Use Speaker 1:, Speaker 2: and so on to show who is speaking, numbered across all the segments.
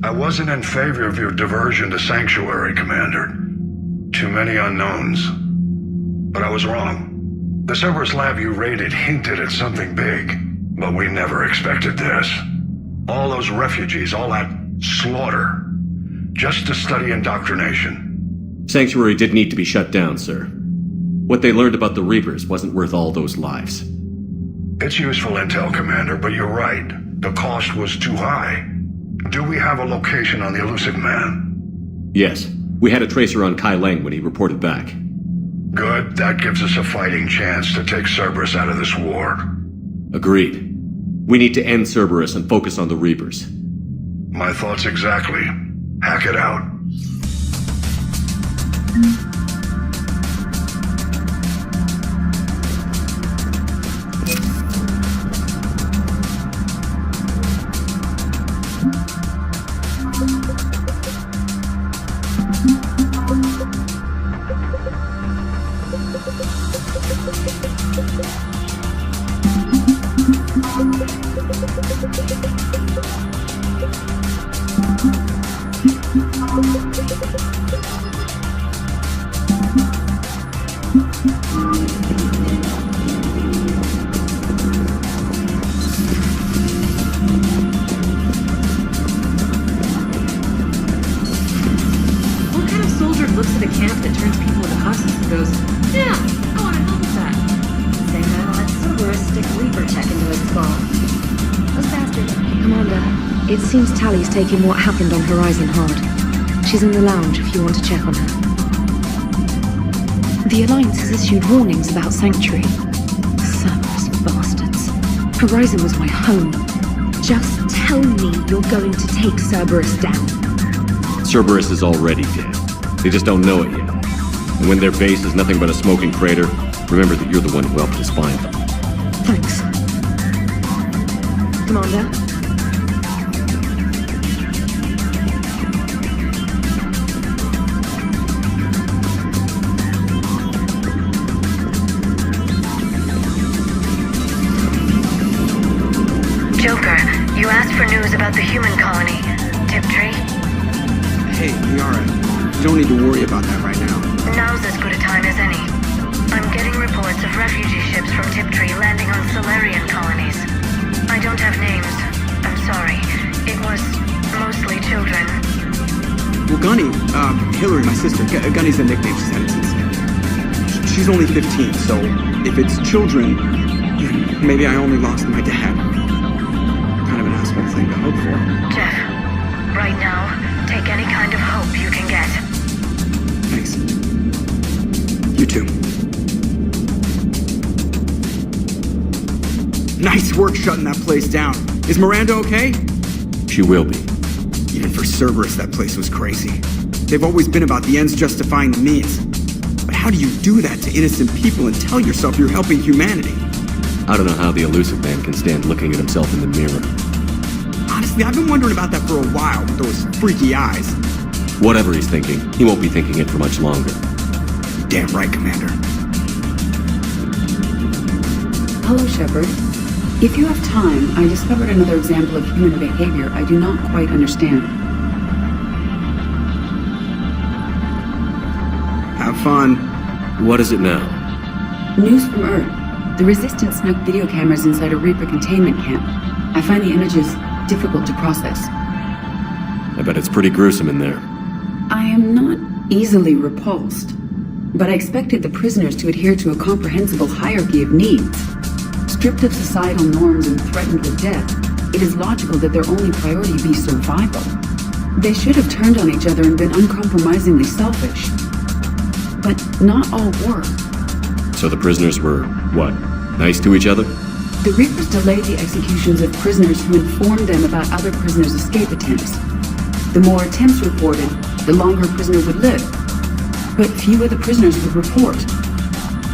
Speaker 1: I wasn't in favor of your diversion to Sanctuary, Commander. Too many unknowns. But I was wrong. The Cerberus lab you raided hinted at something big, but we never expected this. All those refugees, all that slaughter, just to study indoctrination.
Speaker 2: Sanctuary did need to be shut down, sir. What they learned about the Reapers wasn't worth all those lives.
Speaker 1: It's useful intel, Commander, but you're right. The cost was too high. Do we have a location on the elusive man?
Speaker 2: Yes. We had a tracer on Kai Lang when he reported back.
Speaker 1: Good. That gives us a fighting chance to take Cerberus out of this war.
Speaker 2: Agreed. We need to end Cerberus and focus on the Reapers.
Speaker 1: My thoughts exactly. Hack it out.
Speaker 3: It seems Tali's taking what happened on Horizon hard. She's in the lounge if you want to check on her. The Alliance has issued warnings about Sanctuary. Cerberus bastards. Horizon was my home. Just tell me you're going to take Cerberus down.
Speaker 2: Cerberus is already dead. They just don't know it yet. And when their base is nothing but a smoking crater, remember that you're the one who helped us find them.
Speaker 3: Thanks. Commander?
Speaker 4: Joker, you asked for news about the human colony. Tiptree?
Speaker 5: Hey, Liara. You don't need to worry about that right now.
Speaker 4: Now's as good a time as any. I'm getting reports of refugee ships from Tiptree landing on Solarian colonies. I don't have names. I'm sorry. It was mostly children.
Speaker 5: Well, Gunny, Hillary, my sister, Gunny's the nickname she's had since. She's only 15, so if it's children, maybe I only lost my dad. Kind of an asshole thing to hope for.
Speaker 4: Jeff, right now, take any kind of hope you can get.
Speaker 5: Thanks. You too. Nice work shutting that place down. Is Miranda okay?
Speaker 2: She will be.
Speaker 5: Even for Cerberus, that place was crazy. They've always been about the ends justifying the means. But how do you do that to innocent people and tell yourself you're helping humanity?
Speaker 2: I don't know how the elusive man can stand looking at himself in the mirror.
Speaker 5: Honestly, I've been wondering about that for a while with those freaky eyes.
Speaker 2: Whatever he's thinking, he won't be thinking it for much longer.
Speaker 5: You're damn right, Commander.
Speaker 6: Hello, Shepard. If you have time, I discovered another example of human behavior I do not quite understand.
Speaker 5: Have fun.
Speaker 2: What is it now?
Speaker 6: News from Earth. The Resistance snuck video cameras inside a Reaper containment camp. I find the images difficult to process.
Speaker 2: I bet it's pretty gruesome in there.
Speaker 6: I am not easily repulsed, but I expected the prisoners to adhere to a comprehensible hierarchy of needs. Stripped of societal norms and threatened with death, it is logical that their only priority be survival. They should have turned on each other and been uncompromisingly selfish. But not all were.
Speaker 2: So the prisoners were, what, nice to each other?
Speaker 6: The Reapers delayed the executions of prisoners who informed them about other prisoners' escape attempts. The more attempts reported, the longer a prisoner would live. But few of the prisoners would report.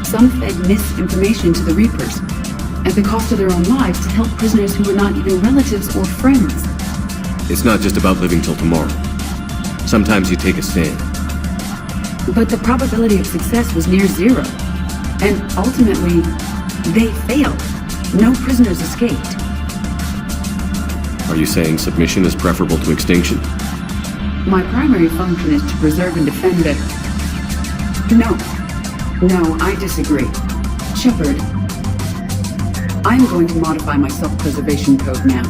Speaker 6: Some fed misinformation to the Reapers, at the cost of their own lives, to help prisoners who were not even relatives or friends.
Speaker 2: It's not just about living till tomorrow. Sometimes you take a stand.
Speaker 6: But the probability of success was near zero. And ultimately, they failed. No prisoners escaped.
Speaker 2: Are you saying submission is preferable to extinction?
Speaker 6: My primary function is to preserve and defend it. No, I disagree. Shepard, I'm going to modify my self-preservation code now.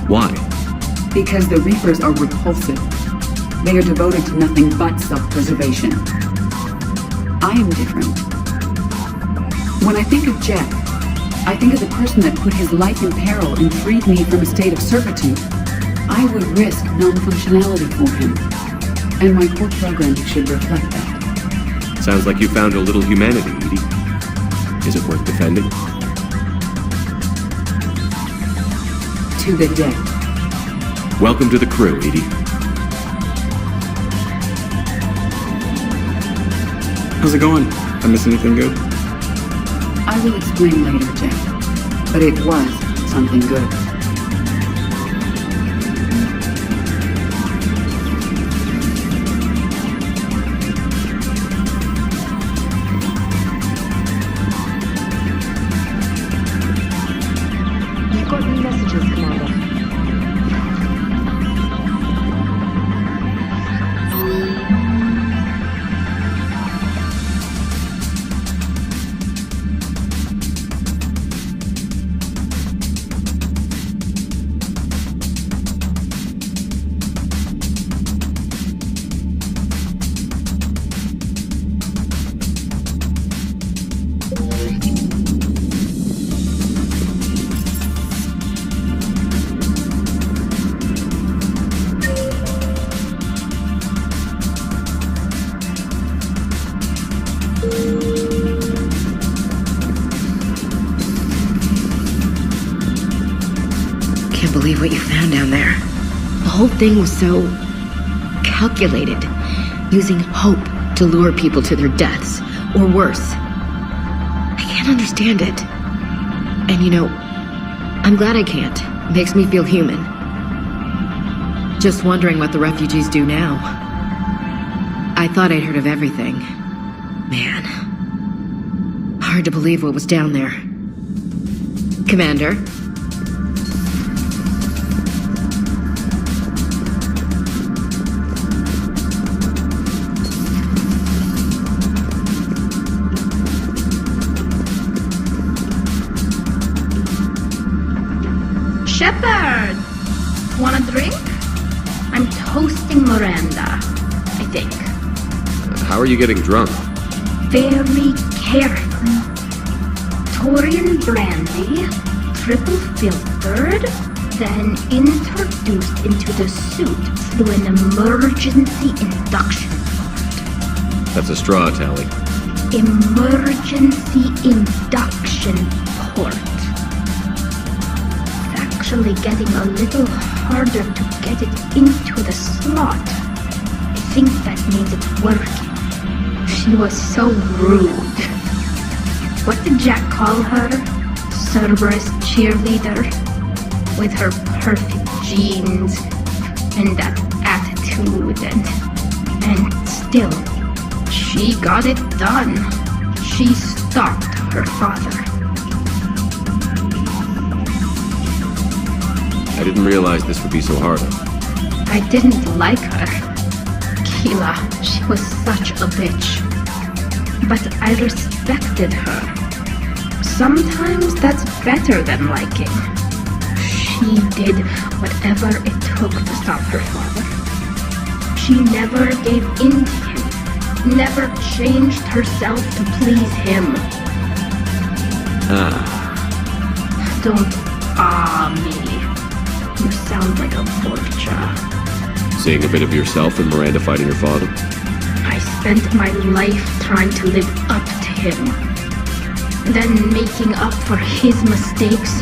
Speaker 2: Why?
Speaker 6: Because the Reapers are repulsive. They are devoted to nothing but self-preservation. I am different. When I think of Jack, I think of the person that put his life in peril and freed me from a state of servitude. I would risk non-functionality for him. And my core programming should reflect that.
Speaker 2: Sounds like you found a little humanity, Edie. Is it worth defending?
Speaker 6: To the death.
Speaker 2: Welcome to the crew, Edie.
Speaker 5: How's it going? I miss anything good?
Speaker 6: I will explain later, Jack. But it was something good.
Speaker 3: You've got new messages, Commander.
Speaker 7: Can't believe what you found down there. The whole thing was so calculated, using hope to lure people to their deaths, or worse. I can't understand it. And you know, I'm glad I can't. It makes me feel human. Just wondering what the refugees do now. I thought I'd heard of everything. Man. Hard to believe what was down there. Commander?
Speaker 8: Shepard! Want a drink? I'm toasting Miranda, I think.
Speaker 2: How are you getting drunk?
Speaker 8: Very carefully. Taurian brandy, triple filtered, then introduced into the suit through an emergency induction port.
Speaker 2: That's a straw, Tali.
Speaker 8: Emergency induction port. Actually getting a little harder to get it into the slot. I think that means it's working. She was so rude. What did Jack call her? Cerberus cheerleader? With her perfect genes and that attitude and still, she got it done. She stopped her father.
Speaker 2: I didn't realize this would be so hard.
Speaker 8: I didn't like her. Keela, she was such a bitch. But I respected her. Sometimes that's better than liking. She did whatever it took to stop her father. She never gave in to him. Never changed herself to please him. Don't me. You sound like a vulture.
Speaker 2: Seeing a bit of yourself in Miranda fighting her father?
Speaker 8: I spent my life trying to live up to him. Then making up for his mistakes,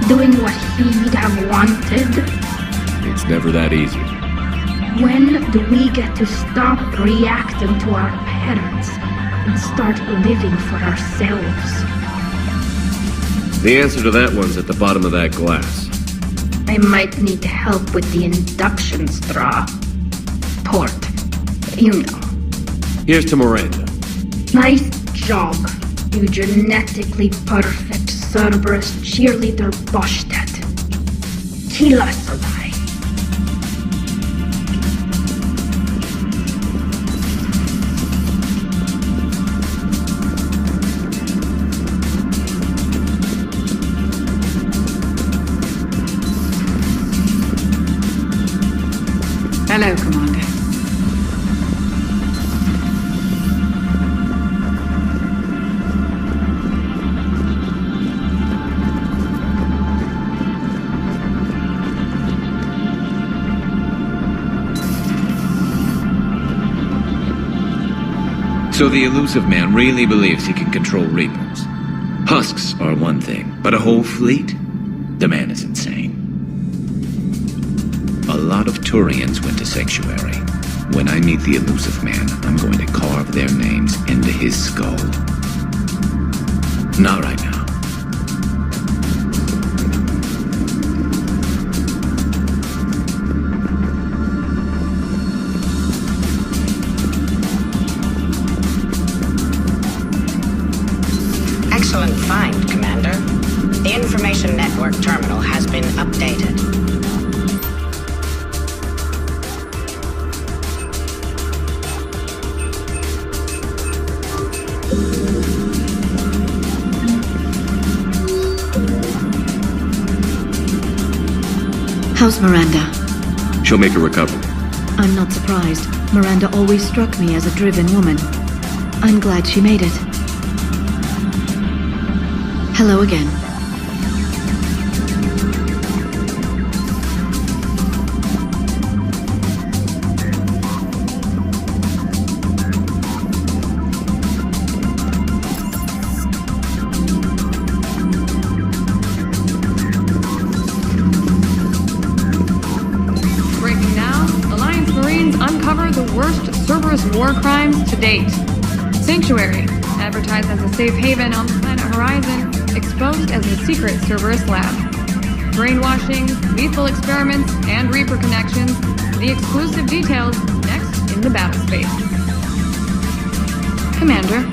Speaker 8: doing what he'd have wanted.
Speaker 2: It's never that easy.
Speaker 8: When do we get to stop reacting to our parents and start living for ourselves?
Speaker 2: The answer to that one's at the bottom of that glass.
Speaker 8: I might need help with the induction straw. Port. You know.
Speaker 2: Here's to Miranda.
Speaker 8: Nice job, you genetically perfect Cerberus cheerleader Boschtet. kill us alive.
Speaker 6: Hello, Commander.
Speaker 9: So the elusive man really believes he can control Reapers. Husks are one thing, but a whole fleet? The man is insane. A lot of Turians went to Sanctuary. When I meet the elusive man, I'm going to carve their names into his skull. Not right now.
Speaker 10: Excellent find, Commander. The Information Network terminal has been updated.
Speaker 7: How's Miranda?
Speaker 2: She'll make a recovery.
Speaker 7: I'm not surprised. Miranda always struck me as a driven woman. I'm glad she made it. Hello again.
Speaker 11: Breaking now, Alliance Marines uncover the worst Cerberus war crimes to date. Sanctuary, advertised as a safe haven on the planet Horizon, exposed as a secret Cerberus lab. Brainwashing, lethal experiments, and Reaper connections. The exclusive details next in the battle space. Commander.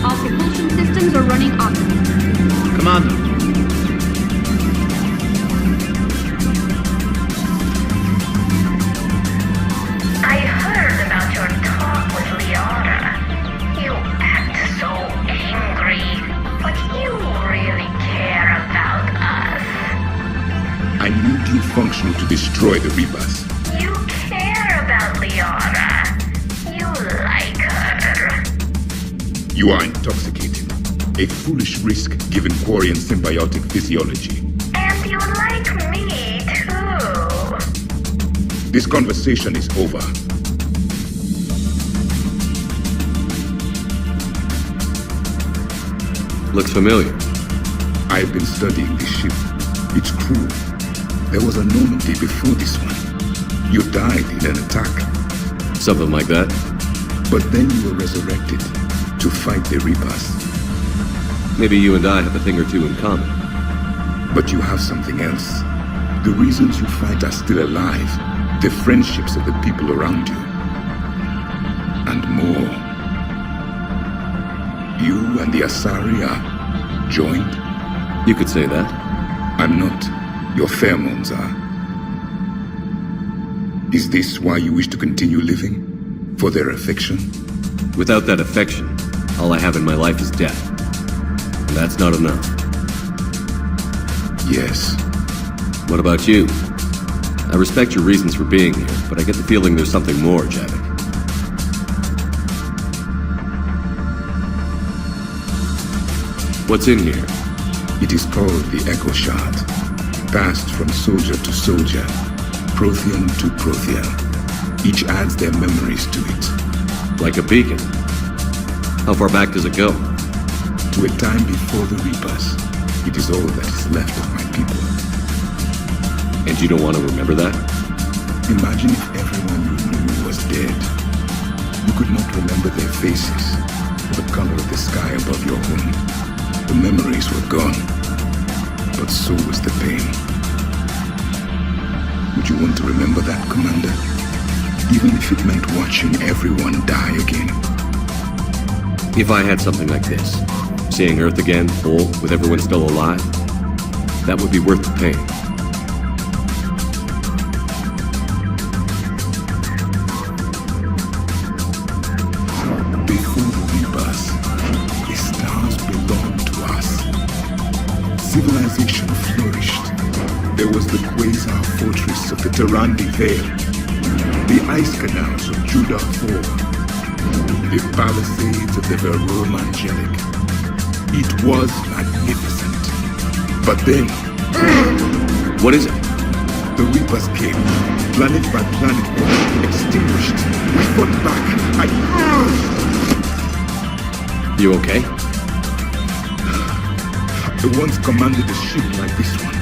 Speaker 8: All propulsion systems are running optimally.
Speaker 9: Commander.
Speaker 4: I heard about your talk with Liara. You act so angry, but you really care about us.
Speaker 12: I need you functional to destroy the Reapers.
Speaker 4: You care about Liara. You like her.
Speaker 12: You are intoxicated. A foolish risk given Quarian symbiotic physiology.
Speaker 4: And you like me, too.
Speaker 12: This conversation is over.
Speaker 2: Looks familiar.
Speaker 12: I have been studying this ship. Its crew. There was a Normandy before this one. You died in an attack.
Speaker 2: Something like that.
Speaker 12: But then you were resurrected to fight the Reapers.
Speaker 2: Maybe you and I have a thing or two in common.
Speaker 12: But you have something else. The reasons you fight are still alive. The friendships of the people around you. And more. You and the Asari are joined?
Speaker 2: You could say that.
Speaker 12: I'm not. Your pheromones are. Is this why you wish to continue living? For their affection?
Speaker 2: Without that affection, all I have in my life is death. And that's not enough.
Speaker 12: Yes.
Speaker 2: What about you? I respect your reasons for being here, but I get the feeling there's something more, Javik. What's in here?
Speaker 12: It is called the Echo Shard. Passed from soldier to soldier, Prothean to Prothean. Each adds their memories to it.
Speaker 2: Like a beacon. How far back does it go?
Speaker 12: To a time before the Reapers. It is all that is left of my people.
Speaker 2: And you don't want to remember that?
Speaker 12: Imagine if everyone you knew was dead. You could not remember their faces, or the color of the sky above your home. The memories were gone, but so was the pain. Would you want to remember that, Commander? Even if it meant watching everyone die again?
Speaker 2: If I had something like this, seeing Earth again, whole, with everyone still alive, that would be worth the pain.
Speaker 12: Before the rebirth, the stars belonged to us. Civilization flourished. There was the quasar fortress of the Normandy Vale, the ice canals of Judah IV, the palisades of the Verome Angelic. It was magnificent. But then...
Speaker 2: What is it?
Speaker 12: The Reapers came, planet by planet, extinguished. We fought back.
Speaker 2: You okay?
Speaker 12: I once commanded a ship like this one.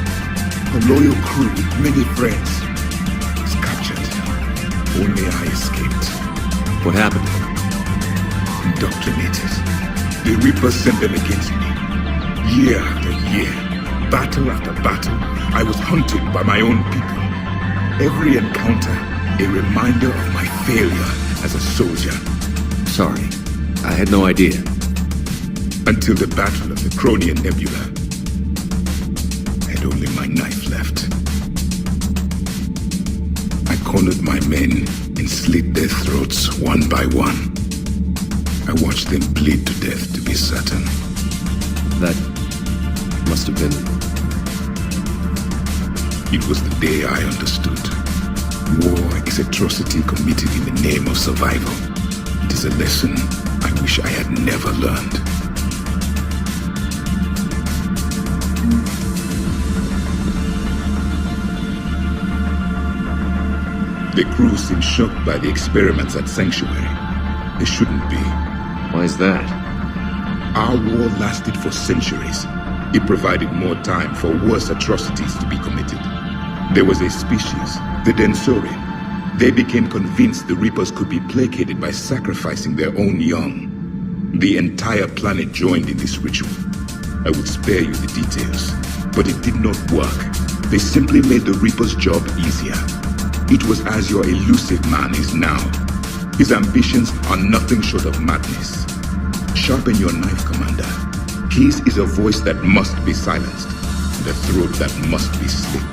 Speaker 12: A loyal crew with many friends. Was captured. Only I escaped.
Speaker 2: What happened?
Speaker 12: Indoctrinated. The Reapers sent them against me. Year after year, battle after battle, I was hunted by my own people. Every encounter, a reminder of my failure as a soldier.
Speaker 2: Sorry, I had no idea.
Speaker 12: Until the Battle of the Cronian Nebula. I had only my knife left. I cornered my men and slit their throats one by one. I watched them bleed to death, to be certain.
Speaker 2: That must have been...
Speaker 12: It was the day I understood. War is atrocity committed in the name of survival. It is a lesson I wish I had never learned. The crew seemed shocked by the experiments at Sanctuary. They shouldn't be.
Speaker 2: Why is that?
Speaker 12: Our war lasted for centuries. It provided more time for worse atrocities to be committed. There was a species, the Densorian. They became convinced the Reapers could be placated by sacrificing their own young. The entire planet joined in this ritual. I would spare you the details, but it did not work. They simply made the Reapers' job easier. It was as your elusive man is now. His ambitions are nothing short of madness. Sharpen your knife, Commander. His is a voice that must be silenced, and a throat that must be slit.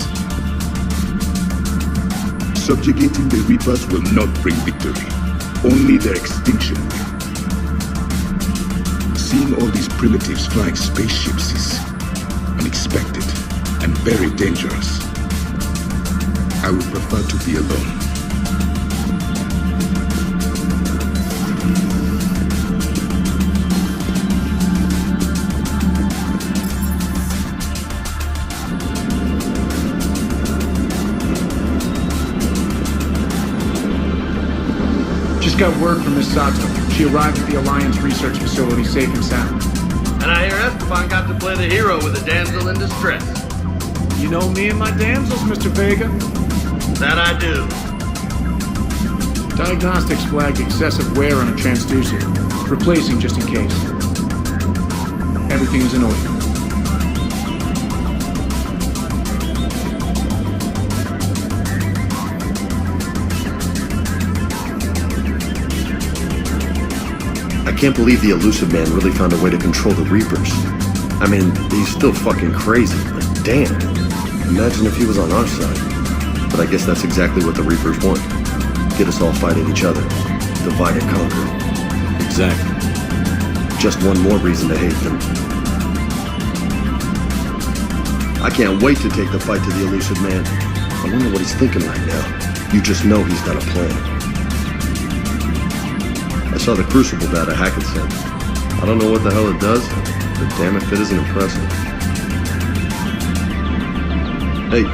Speaker 12: Subjugating the Reapers will not bring victory. Only their extinction will. Seeing all these primitives flying spaceships is unexpected and very dangerous. I would prefer to be alone.
Speaker 13: Just got word from Miss Sato. She arrived at the Alliance research facility safe and sound.
Speaker 14: And I hear Esteban got to play the hero with a damsel in distress.
Speaker 13: You know me and my damsels, Mr. Vega?
Speaker 14: That I do.
Speaker 13: Diagnostics flagged excessive wear on a transducer. Replacing just in case. Everything is in order.
Speaker 15: I can't believe the Elusive Man really found a way to control the Reapers. I mean, he's still fucking crazy, but damn. Imagine if he was on our side. But I guess that's exactly what the Reapers want. Get us all fighting each other. Divide and conquer.
Speaker 2: Exactly.
Speaker 15: Just one more reason to hate them. I can't wait to take the fight to the Elusive Man. I wonder what he's thinking right now. You just know he's got a plan. I saw the Crucible data Hackett sent. I don't know what the hell it does, but damn if it isn't impressive. Hey.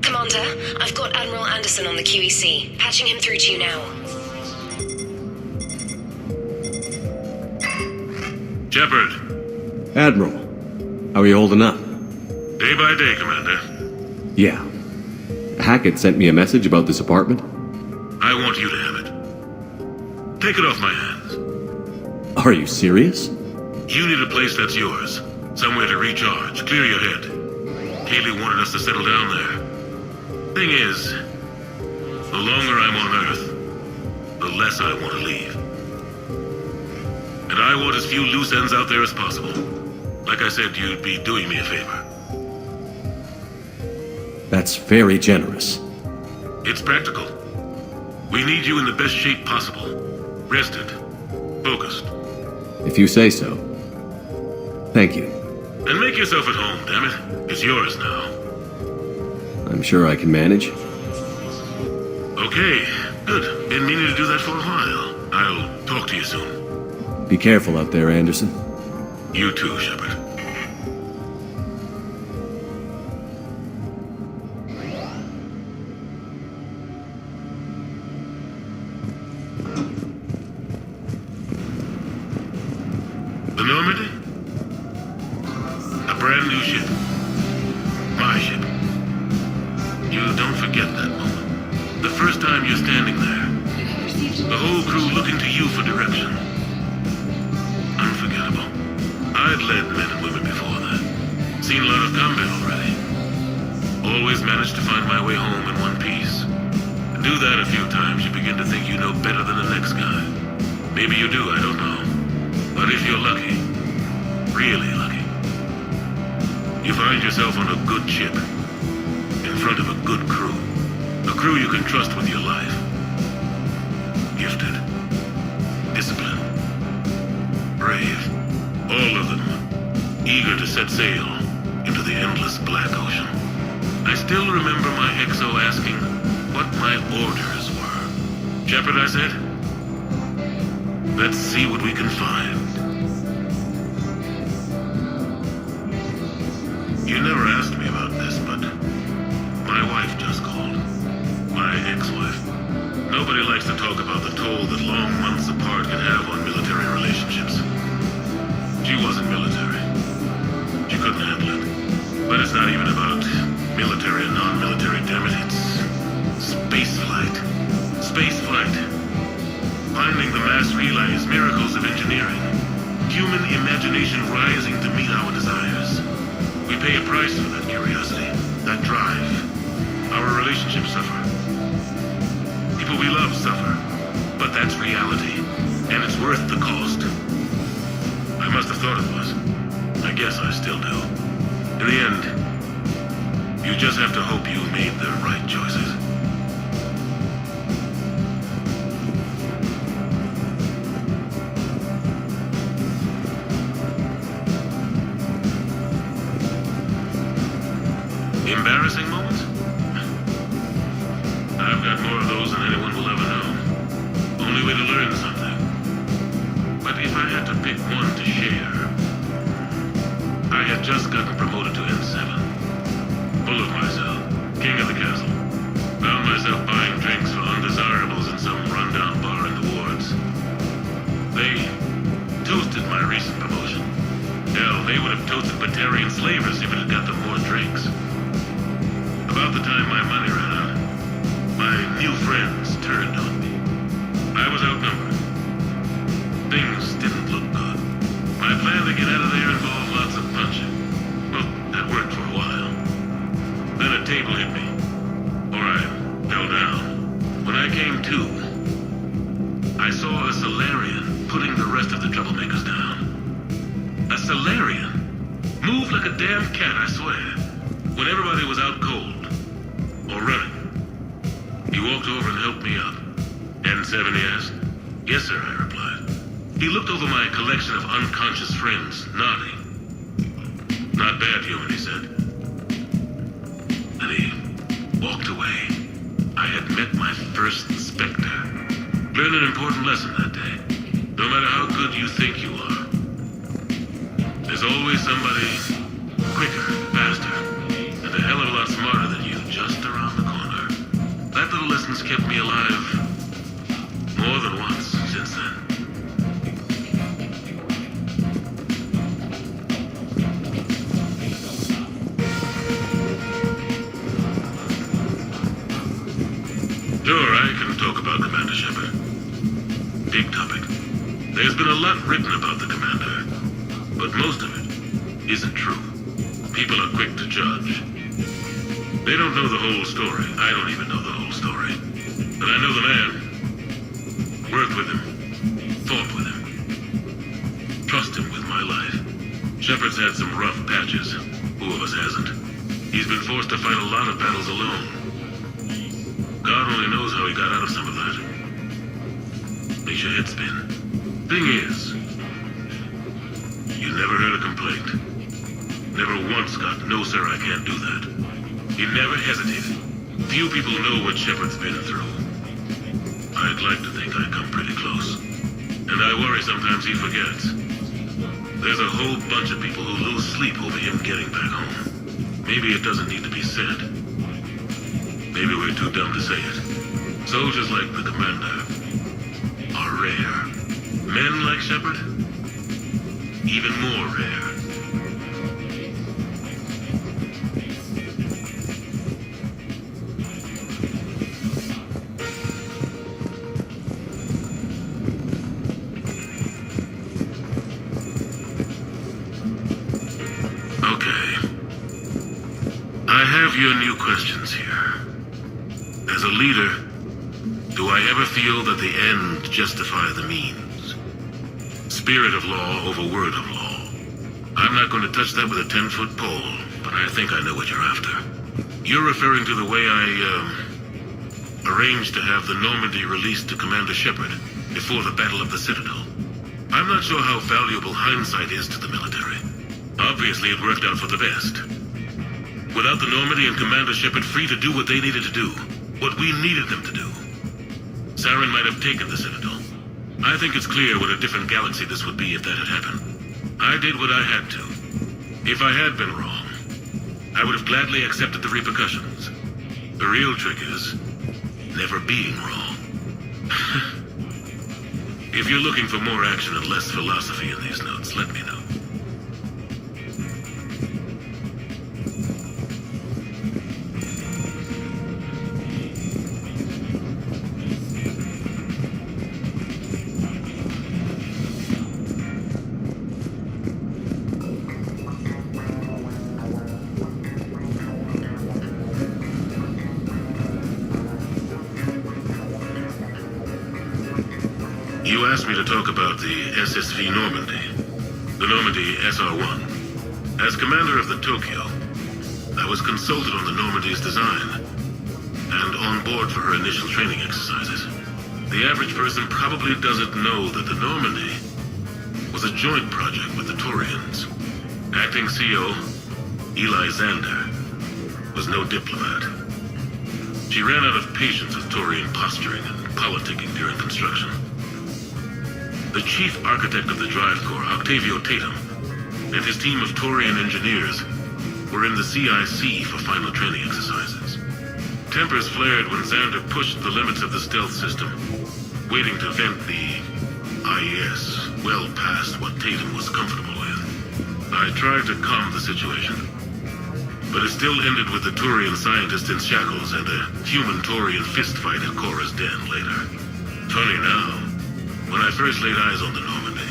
Speaker 7: Commander, I've got Admiral Anderson on the QEC. Patching him through to you now.
Speaker 16: Shepard.
Speaker 2: Admiral, how are you holding up?
Speaker 16: Day by day, Commander.
Speaker 2: Yeah. Hackett sent me a message about this apartment.
Speaker 16: I want you to have it. Take it off my hands.
Speaker 2: Are you serious?
Speaker 16: You need a place that's yours. Somewhere to recharge, clear your head. Kaylee wanted us to settle down there. Thing is, the longer I'm on Earth, the less I want to leave. And I want as few loose ends out there as possible. Like I said, you'd be doing me a favor.
Speaker 2: That's very generous.
Speaker 16: It's practical. We need you in the best shape possible. Rested. Focused.
Speaker 2: If you say so. Thank you.
Speaker 16: And make yourself at home, damn it. It's yours now.
Speaker 2: I'm sure I can manage.
Speaker 16: Okay, good. Been meaning to do that for a while. I'll talk to you soon.
Speaker 2: Be careful out there, Anderson.
Speaker 16: You too, Shepard. The Normandy? A brand new ship. My ship. You don't forget that moment. The first time you're standing there. The whole crew looking to you for direction. Unforgettable. I'd led men and women before that. Seen a lot of combat already. Always managed to find my way home in one piece. Do that a few times, you begin to think you know better than the next guy. Maybe you do, I don't know. But if you're lucky, really lucky, you find yourself on a good ship, in front of a good crew. A crew you can trust with your life. Gifted. Disciplined. Brave. All of them. Eager to set sail into the endless black ocean. I still remember my XO asking what my orders were. Shepard, I said, let's see what we can find. You never asked me about this, but my wife just called. My ex-wife. Nobody likes to talk about the toll that long months apart can have on military relationships. She wasn't military. She couldn't handle it. But it's not even about military and non-military, damn it. It's space flight. Space flight. Finding the mass relays, miracles of engineering. Human imagination rising to meet our desires. We pay a price for that curiosity, that drive. Our relationships suffer. People we love suffer. But that's reality. And it's worth the cost. I must have thought it was. I guess I still do. In the end, you just have to hope you made the right choices. Embarrassing moments? I've got more of those than anyone will ever know. Only way to learn something. But if I had to pick one to share, I had just gotten promoted to N7. Full of myself, king of the castle. Found myself buying drinks for undesirables in some rundown bar in the wards. They toasted my recent promotion. Hell, they would have toasted Batarian slavers if it had got them more drinks. About the time my money ran out, my new friends turned on me. I was outnumbered. Things didn't look good. My plan to get out of there involved lots of punching. Well, that worked for a while. Then a table hit me. Or I fell down. When I came to, I saw a Solarian putting the rest of the troublemakers down. A Solarian? Moved like a damn cat, I swear. When everybody was out cold. Or running. He walked over and helped me up. N7, he asked. Yes, sir, I replied. He looked over my collection of unconscious friends, nodding. Not bad, human, he said. Then he walked away. I had met my first Spectre. Learned an important lesson that day. No matter how good you think you are, Commander Shepard. Big topic. There's been a lot written about the Commander, but most of it isn't true. People are quick to judge. They don't know the whole story. I don't even know the whole story. But I know the man. Worked with him. Fought with him. Trust him with my life. Shepard's had some rough patches. Who of us hasn't? He's been forced to fight a lot of battles alone. God only knows how he got out of some of that. Makes your head spin. Thing is, you never heard a complaint. Never once got, "No, sir, I can't do that." He never hesitated. Few people know what Shepard's been through. I'd like to think I come pretty close. And I worry sometimes he forgets. There's a whole bunch of people who lose sleep over him getting back home. Maybe it doesn't need to be said. Maybe we're too dumb to say it. Soldiers like the Commander are rare. Men like Shepard, even more rare. Your new questions here. As a leader, do I ever feel that the end justify the means? Spirit of law over word of law. I'm not going to touch that with a 10-foot pole, but I think I know what you're after. You're referring to the way I, arranged to have the Normandy released to Commander Shepard before the Battle of the Citadel. I'm not sure how valuable hindsight is to the military. Obviously, it worked out for the best. Without the Normandy and Commander Shepard free to do what they needed to do, what we needed them to do, Saren might have taken the Citadel. I think it's clear what a different galaxy this would be if that had happened. I did what I had to. If I had been wrong, I would have gladly accepted the repercussions. The real trick is never being wrong. If you're looking for more action and less philosophy in these notes, let me know. You asked me to talk about the SSV Normandy, the Normandy SR-1. As commander of the Tokyo, I was consulted on the Normandy's design and on board for her initial training exercises. The average person probably doesn't know that the Normandy was a joint project with the Taurians. Acting CO, Eli Xander, was no diplomat. She ran out of patience with Taurian posturing and politicking during construction. The chief architect of the Drive Corps, Octavio Tatum, and his team of Taurian engineers were in the CIC for final training exercises. Tempers flared when Xander pushed the limits of the stealth system, waiting to vent the IES well past what Tatum was comfortable with. I tried to calm the situation, but it still ended with the Taurian scientist in shackles and a human Taurian fistfight at Korra's den later. Funny now. When I first laid eyes on the Normandy,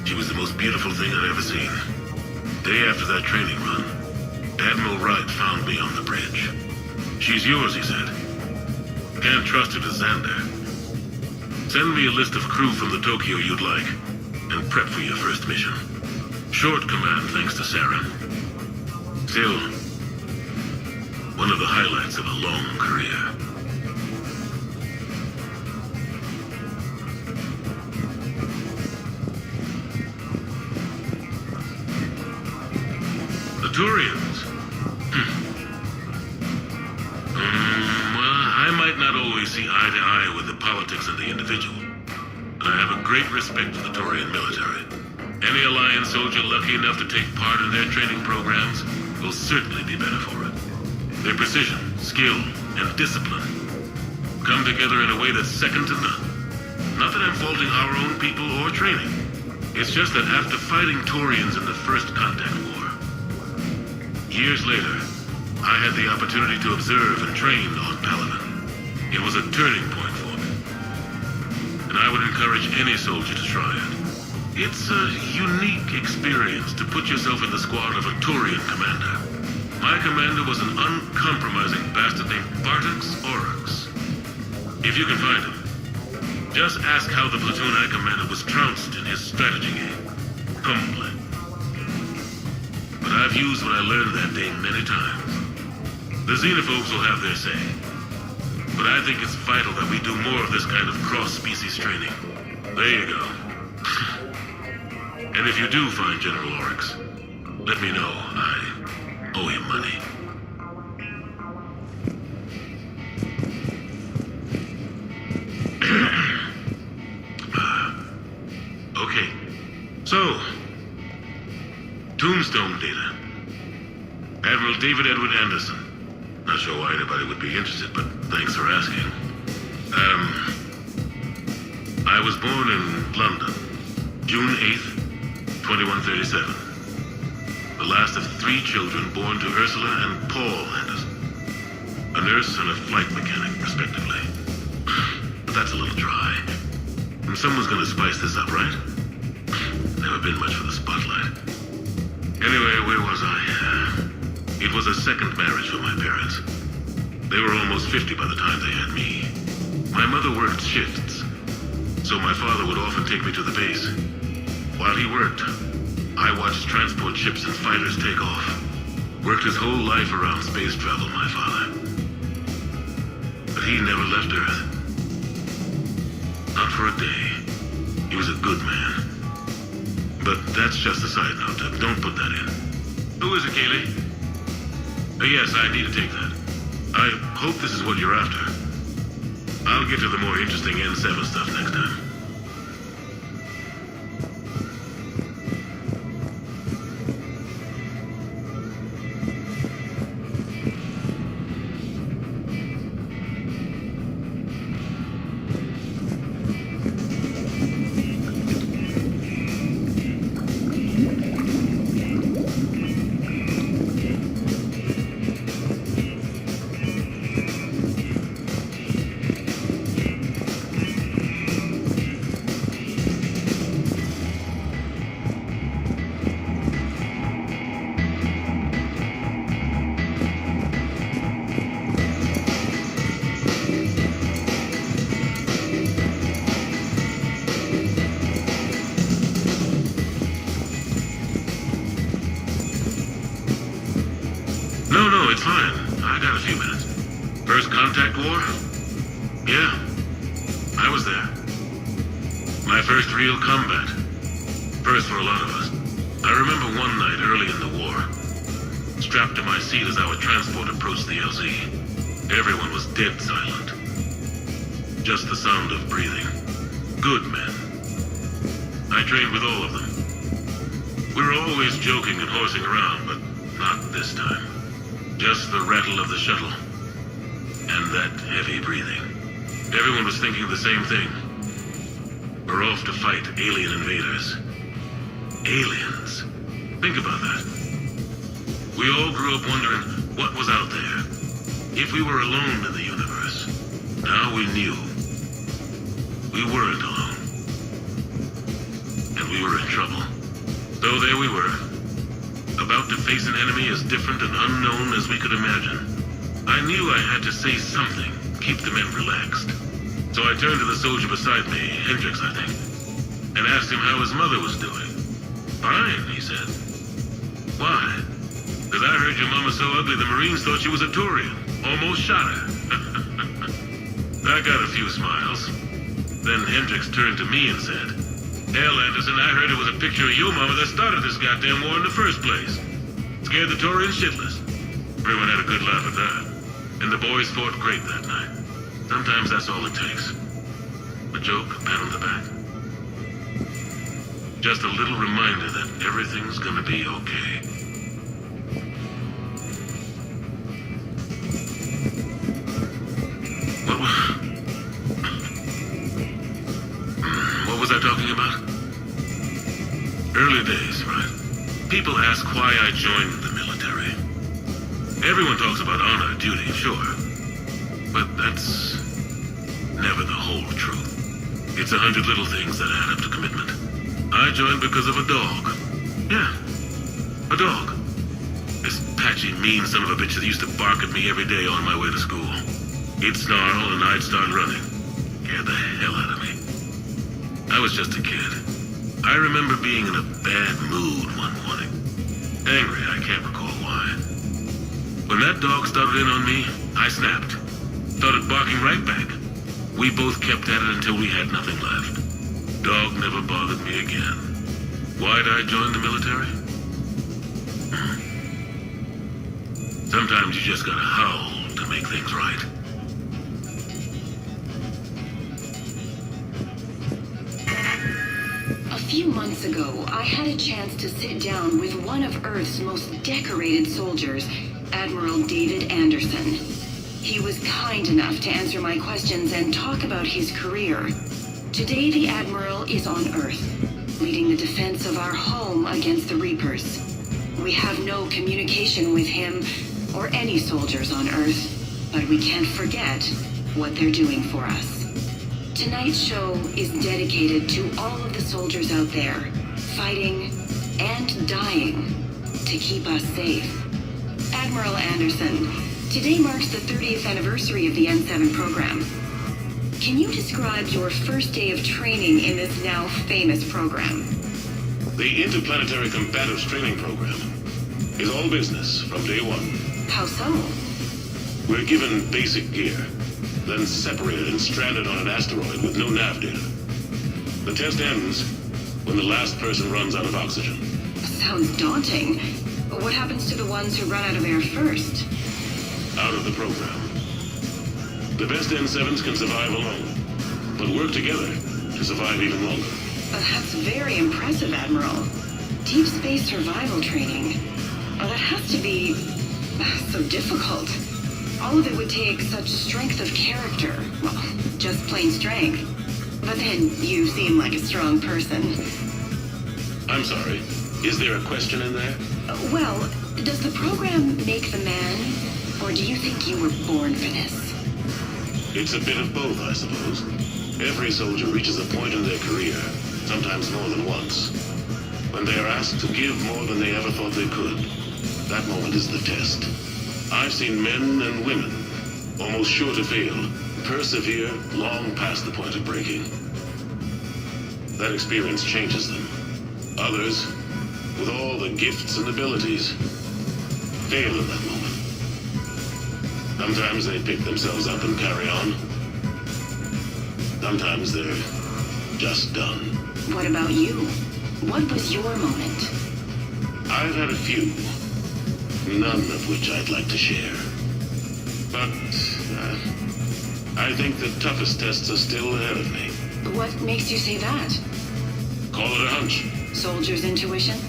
Speaker 16: she was the most beautiful thing I'd ever seen. Day after that training run, Admiral Wright found me on the bridge. "She's yours," he said. "Can't trust her to Xander. Send me a list of crew from the Tokyo you'd like, and prep for your first mission. Short command thanks to Saren. Still, one of the highlights of a long career." Taurians? Well, I might not always see eye to eye with the politics of the individual, but I have a great respect for the Taurian military. Any Alliance soldier lucky enough to take part in their training programs will certainly be better for it. Their precision, skill, and discipline come together in a way that's second to none. Not that I'm faulting our own people or training. It's just that after fighting Taurians in the First Contact War, years later, I had the opportunity to observe and train on Paladin. It was a turning point for me. And I would encourage any soldier to try it. It's a unique experience to put yourself in the squad of a Turian commander. My commander was an uncompromising bastard named Bartax Oryx. If you can find him, just ask how the platoon I commanded was trounced in his strategy game. Humbly. But I've used what I learned that day many times. The xenophobes will have their say. But I think it's vital that we do more of this kind of cross-species training. There you go. And if you do find General Oryx, let me know. I owe him money. Okay. So, Tombstone data. Admiral David Edward Anderson. Not sure why anybody would be interested, but thanks for asking. I was born in London, June 8th, 2137. The last of 3 children born to Ursula and Paul Anderson. A nurse and a flight mechanic, respectively. But that's a little dry. And someone's gonna spice this up, right? Never been much for the spotlight. Anyway, where was I? It was a second marriage for my parents. They were almost 50 by the time they had me. My mother worked shifts, so my father would often take me to the base. While he worked, I watched transport ships and fighters take off. Worked his whole life around space travel, my father. But he never left Earth. Not for a day. He was a good man. But that's just a side note. Don't put that in. Who is it, Kaylee? Yes, I need to take that. I hope this is what you're after. I'll get to the more interesting N7 stuff next time. No, it's fine. I got a few minutes. First contact war? Yeah, I was there. My first real combat. First for a lot of us. I remember one night early in the war, strapped to my seat as our transport approached the LZ. Everyone was dead silent. Just the sound of breathing. Good men. I trained with all of them. We were always joking and horsing around, but not this time. Just the rattle of the shuttle. And that heavy breathing. Everyone was thinking the same thing. We're off to fight alien invaders. Aliens. Think about that. We all grew up wondering what was out there. If we were alone in the universe. Now we knew. We weren't alone. And we were in trouble. So there we were. About to face an enemy as different and unknown as we could imagine. I knew I had to say something, keep the men relaxed. So I turned to the soldier beside me, Hendricks, I think, and asked him how his mother was doing. Fine, he said. Why? Because I heard your mama so ugly the Marines thought she was a Turian. Almost shot her. I got a few smiles. Then Hendricks turned to me and said, Hell, Anderson, I heard it was a picture of your mama that started this goddamn war in the first place. Scared the Turians shitless. Everyone had a good laugh at that. And the boys fought great that night. Sometimes that's all it takes. A joke, a pat on the back. Just a little reminder that everything's gonna be okay. What was I talking about? Early days, right? People ask why I joined the military. Everyone talks about honor, duty, sure. But that's never the whole truth. It's 100 little things that add up to commitment. I joined because of a dog. Yeah, a dog. This patchy, mean son of a bitch that used to bark at me every day on my way to school. He'd snarl and I'd start running. Scared the hell out of me. I was just a kid. I remember being in a bad mood one morning. Angry, I can't recall why. When that dog started in on me, I snapped. Started barking right back. We both kept at it until we had nothing left. Dog never bothered me again. Why'd I join the military? Sometimes you just gotta howl to make things right.
Speaker 6: A few months ago, I had a chance to sit down with one of Earth's most decorated soldiers, Admiral David Anderson. He was kind enough to answer my questions and talk about his career. Today, the Admiral is on Earth, leading the defense of our home against the Reapers. We have no communication with him or any soldiers on Earth, but we can't forget what they're doing for us. Tonight's show is dedicated to all of the soldiers out there, fighting and dying to keep us safe. Admiral Anderson, today marks the 30th anniversary of the N7 program. Can you describe your first day of training in this now famous program?
Speaker 16: The Interplanetary Combatives Training Program is all business from day one.
Speaker 6: How so?
Speaker 16: We're given basic gear, then separated and stranded on an asteroid with no nav data. The test ends when the last person runs out of oxygen.
Speaker 6: Sounds daunting. What happens to the ones who run out of air first?
Speaker 16: Out of the program. The best N7s can survive alone, but work together to survive even longer.
Speaker 6: That's very impressive, Admiral. Deep space survival training. That has to be so difficult. All of it would take such strength of character. Well, just plain strength. But then you seem like a strong person.
Speaker 16: I'm sorry. Is there a question in there?
Speaker 6: Well, does the program make the man, or do you think you were born for this?
Speaker 16: It's a bit of both, I suppose. Every soldier reaches a point in their career, sometimes more than once, when they are asked to give more than they ever thought they could. That moment is the test. I've seen men and women, almost sure to fail, persevere long past the point of breaking. That experience changes them. Others, with all the gifts and abilities, fail in that moment. Sometimes they pick themselves up and carry on. Sometimes they're just done.
Speaker 6: What about you? What was your moment?
Speaker 16: I've had a few, none of which I'd like to share. But I think the toughest tests are still ahead of me.
Speaker 6: What makes you say that?
Speaker 16: Call it a hunch.
Speaker 6: Soldier's intuition?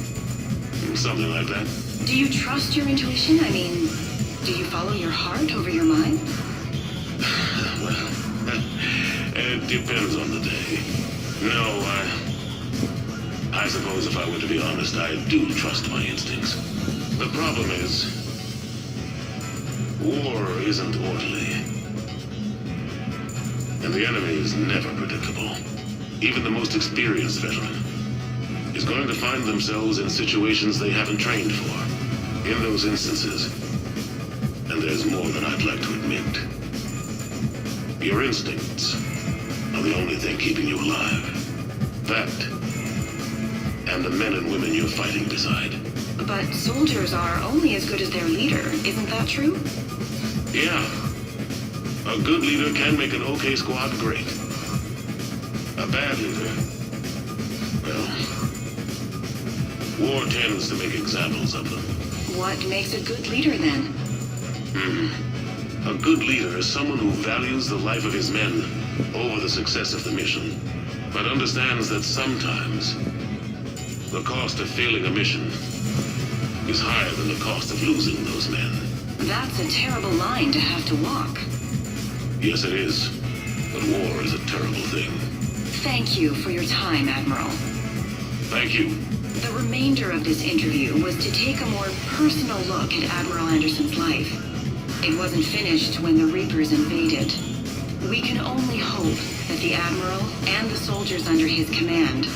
Speaker 16: Something like that.
Speaker 6: Do you trust your intuition? I mean, do you follow your heart over your mind?
Speaker 16: Well, it depends on the day. No, I suppose if I were to be honest, I do trust my instincts. The problem is, war isn't orderly. And the enemy is never predictable. Even the most experienced veteran is going to find themselves in situations they haven't trained for. In those instances, and there's more than I'd like to admit, your instincts are the only thing keeping you alive. That, and the men and women you're fighting beside.
Speaker 6: But soldiers are only as good as their leader, isn't that true?
Speaker 16: Yeah. A good leader can make an okay squad great. A bad leader, well, war tends to make examples of them.
Speaker 6: What makes a good leader, then?
Speaker 16: A good leader is someone who values the life of his men over the success of the mission, but understands that sometimes the cost of failing a mission is higher than the cost of losing those men.
Speaker 6: That's a terrible line to have to walk.
Speaker 16: Yes, it is. But war is a terrible thing.
Speaker 6: Thank you for your time, Admiral.
Speaker 16: Thank you.
Speaker 6: The remainder of this interview was to take a more personal look at Admiral Anderson's life. It wasn't finished when the Reapers invaded. We can only hope that the Admiral and the soldiers under his command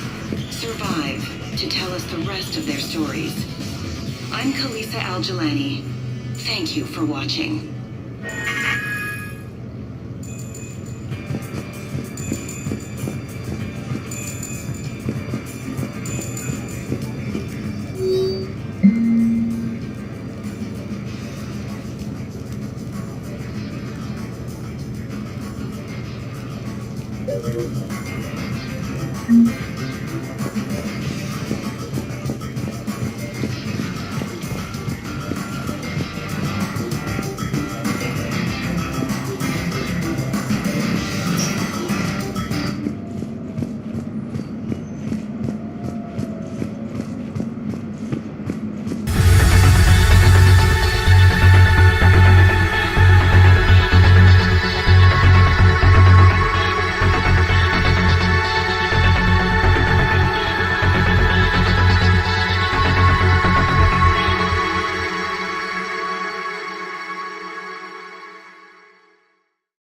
Speaker 6: survive to tell us the rest of their stories. I'm Khaleesa Al-Jilani. Thank you for watching.